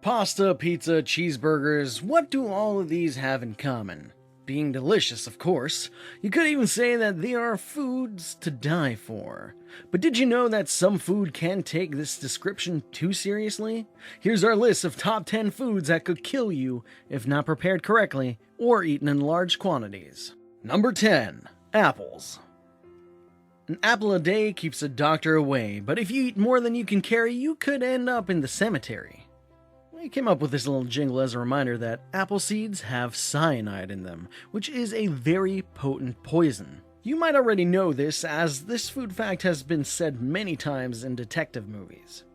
Pasta, pizza, cheeseburgers, what do all of these have in common? Being delicious, of course. You could even say that they are foods to die for. But did you know that some food can take this description too seriously? Here's our list of top 10 foods that could kill you if not prepared correctly or eaten in large quantities. Number 10. Apples. An apple a day keeps a doctor away, but if you eat more than you can carry, you could end up in the cemetery. I came up with this little jingle as a reminder that apple seeds have cyanide in them, which is a very potent poison. You might already know this, as this food fact has been said many times in detective movies.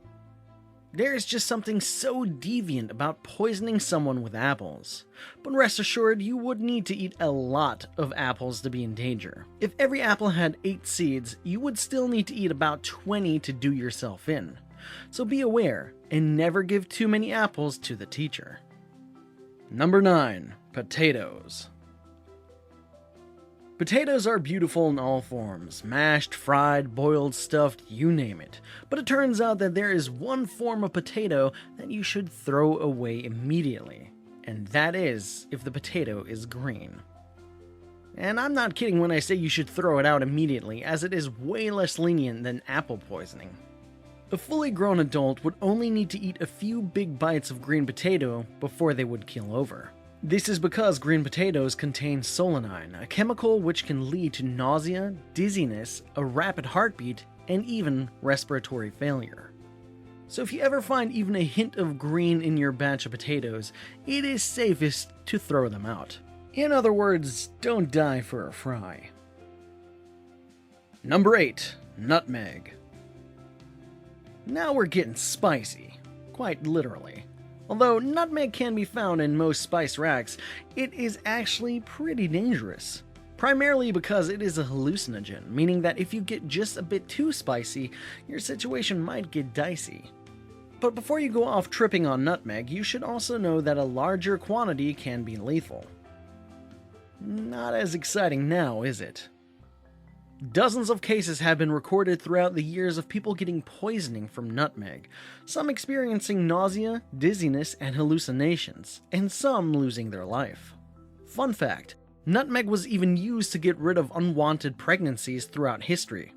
There is just something so deviant about poisoning someone with apples. But rest assured, you would need to eat a lot of apples to be in danger. If every apple had 8 seeds, you would still need to eat about 20 to do yourself in. So be aware, and never give too many apples to the teacher. Number 9. Potatoes. Potatoes are beautiful in all forms, mashed, fried, boiled, stuffed, you name it. But it turns out that there is one form of potato that you should throw away immediately, and that is if the potato is green. And I'm not kidding when I say you should throw it out immediately, as it is way less lenient than apple poisoning. A fully grown adult would only need to eat a few big bites of green potato before they would keel over. This is because green potatoes contain solanine, a chemical which can lead to nausea, dizziness, a rapid heartbeat, and even respiratory failure. So if you ever find even a hint of green in your batch of potatoes, it is safest to throw them out. In other words, don't die for a fry. Number 8. Nutmeg. Now we're getting spicy, quite literally. Although nutmeg can be found in most spice racks, it is actually pretty dangerous. Primarily because it is a hallucinogen, meaning that if you get just a bit too spicy, your situation might get dicey. But before you go off tripping on nutmeg, you should also know that a larger quantity can be lethal. Not as exciting now, is it? Dozens of cases have been recorded throughout the years of people getting poisoning from nutmeg, some experiencing nausea, dizziness, and hallucinations, and some losing their life. Fun fact, nutmeg was even used to get rid of unwanted pregnancies throughout history,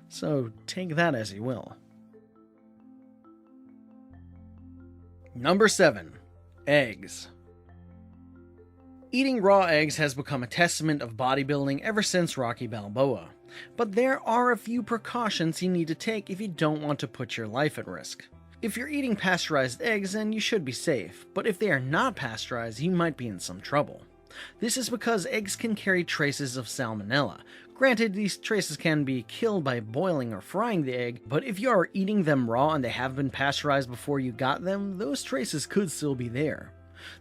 so take that as you will. Number 7. Eggs. Eating raw eggs has become a testament of bodybuilding ever since Rocky Balboa. But there are a few precautions you need to take if you don't want to put your life at risk. If you're eating pasteurized eggs, then you should be safe, but if they are not pasteurized, you might be in some trouble. This is because eggs can carry traces of salmonella. Granted, these traces can be killed by boiling or frying the egg, but if you are eating them raw and they have been pasteurized before you got them, those traces could still be there.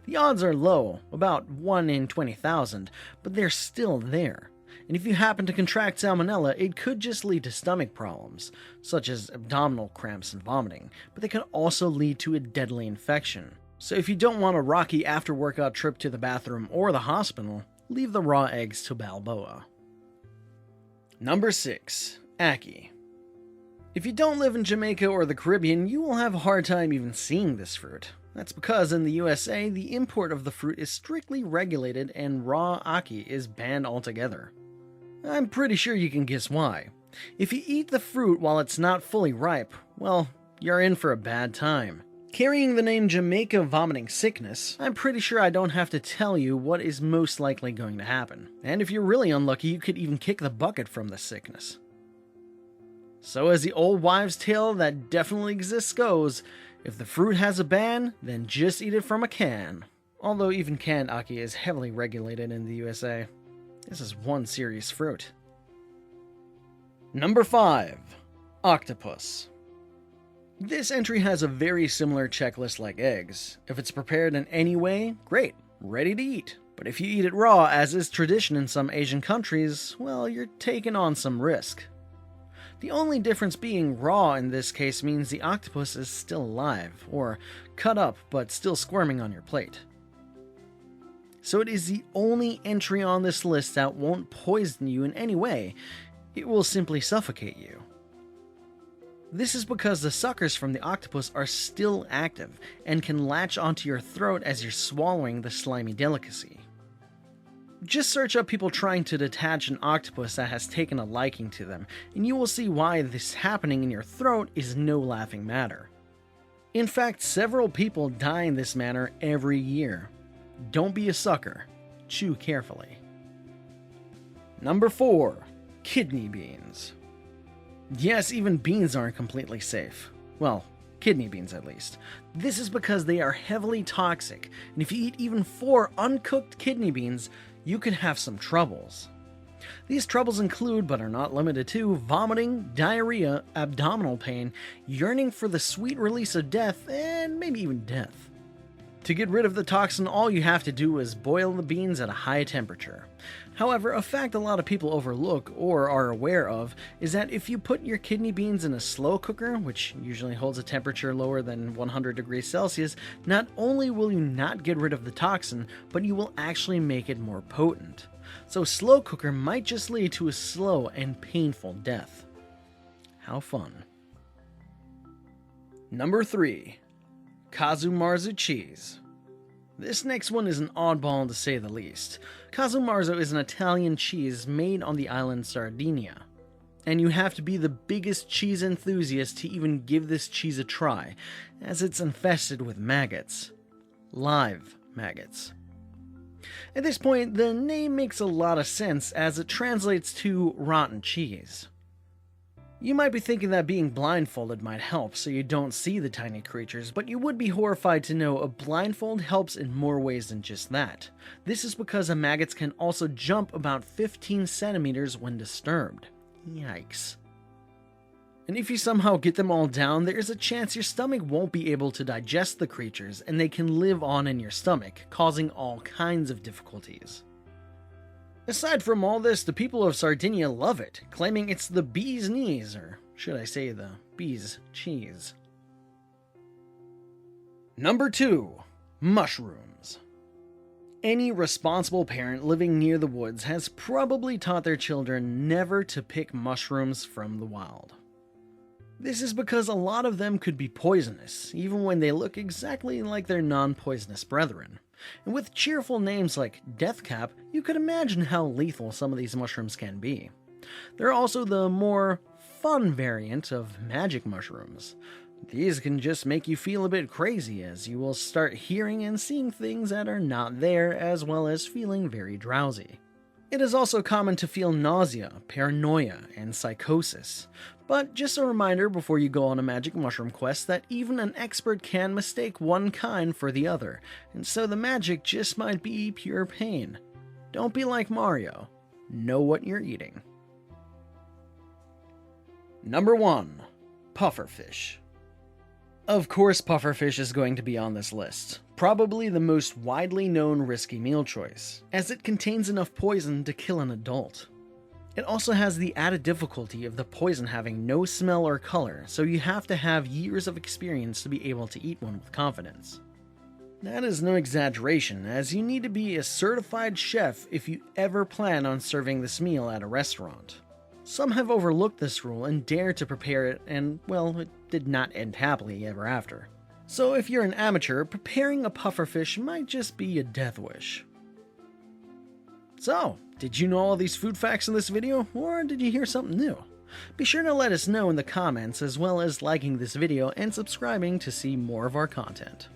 The odds are low, about 1 in 20,000, but they're still there. And if you happen to contract salmonella, it could just lead to stomach problems, such as abdominal cramps and vomiting, but they could also lead to a deadly infection. So if you don't want a rocky after-workout trip to the bathroom or the hospital, leave the raw eggs to Balboa. Number 6. Ackee. If you don't live in Jamaica or the Caribbean, you will have a hard time even seeing this fruit. That's because in the USA, the import of the fruit is strictly regulated and raw ackee is banned altogether. I'm pretty sure you can guess why. If you eat the fruit while it's not fully ripe, well, you're in for a bad time. Carrying the name Jamaica vomiting sickness, I'm pretty sure I don't have to tell you what is most likely going to happen. And if you're really unlucky, you could even kick the bucket from the sickness. So as the old wives' tale that definitely exists goes, if the fruit has a ban, then just eat it from a can. Although even canned ackee is heavily regulated in the USA. This is one serious fruit. Number 5. Octopus. This entry has a very similar checklist like eggs. If it's prepared in any way, great, ready to eat. But if you eat it raw, as is tradition in some Asian countries, well, you're taking on some risk. The only difference being raw in this case means the octopus is still alive, or cut up but still squirming on your plate. So it is the only entry on this list that won't poison you in any way, it will simply suffocate you. This is because the suckers from the octopus are still active and can latch onto your throat as you're swallowing the slimy delicacy. Just search up people trying to detach an octopus that has taken a liking to them, and you will see why this happening in your throat is no laughing matter. In fact, several people die in this manner every year. Don't be a sucker. Chew carefully. Number 4. Kidney beans. Yes, even beans aren't completely safe. Well, kidney beans at least. This is because they are heavily toxic, and if you eat even 4 uncooked kidney beans, you could have some troubles. These troubles include, but are not limited to, vomiting, diarrhea, abdominal pain, yearning for the sweet release of death, and maybe even death. To get rid of the toxin, all you have to do is boil the beans at a high temperature. However, a fact a lot of people overlook or are aware of is that if you put your kidney beans in a slow cooker, which usually holds a temperature lower than 100 degrees Celsius, not only will you not get rid of the toxin, but you will actually make it more potent. So slow cooker might just lead to a slow and painful death. How fun. Number 3. Casumarzu cheese. This next one is an oddball to say the least. Casumarzu is an Italian cheese made on the island Sardinia. And you have to be the biggest cheese enthusiast to even give this cheese a try, as it's infested with maggots. Live maggots. At this point, the name makes a lot of sense as it translates to rotten cheese. You might be thinking that being blindfolded might help so you don't see the tiny creatures, but you would be horrified to know a blindfold helps in more ways than just that. This is because the maggots can also jump about 15 centimeters when disturbed. Yikes. And if you somehow get them all down, there is a chance your stomach won't be able to digest the creatures and they can live on in your stomach, causing all kinds of difficulties. Aside from all this, the people of Sardinia love it, claiming it's the bee's knees, or should I say the bee's cheese. Number 2. Mushrooms. Any responsible parent living near the woods has probably taught their children never to pick mushrooms from the wild. This is because a lot of them could be poisonous, even when they look exactly like their non-poisonous brethren. And with cheerful names like Deathcap, you could imagine how lethal some of these mushrooms can be. They're also the more fun variant of magic mushrooms. These can just make you feel a bit crazy as you will start hearing and seeing things that are not there, as well as feeling very drowsy. It is also common to feel nausea, paranoia, and psychosis. But just a reminder before you go on a magic mushroom quest that even an expert can mistake one kind for the other, and so the magic just might be pure pain. Don't be like Mario. Know what you're eating. Number 1. Pufferfish. Of course pufferfish is going to be on this list. Probably the most widely known risky meal choice, as it contains enough poison to kill an adult. It also has the added difficulty of the poison having no smell or color, so you have to have years of experience to be able to eat one with confidence. That is no exaggeration, as you need to be a certified chef if you ever plan on serving this meal at a restaurant. Some have overlooked this rule and dared to prepare it, and, well, it did not end happily ever after. So if you're an amateur, preparing a pufferfish might just be a death wish. So, did you know all these food facts in this video, or did you hear something new? Be sure to let us know in the comments, as well as liking this video and subscribing to see more of our content.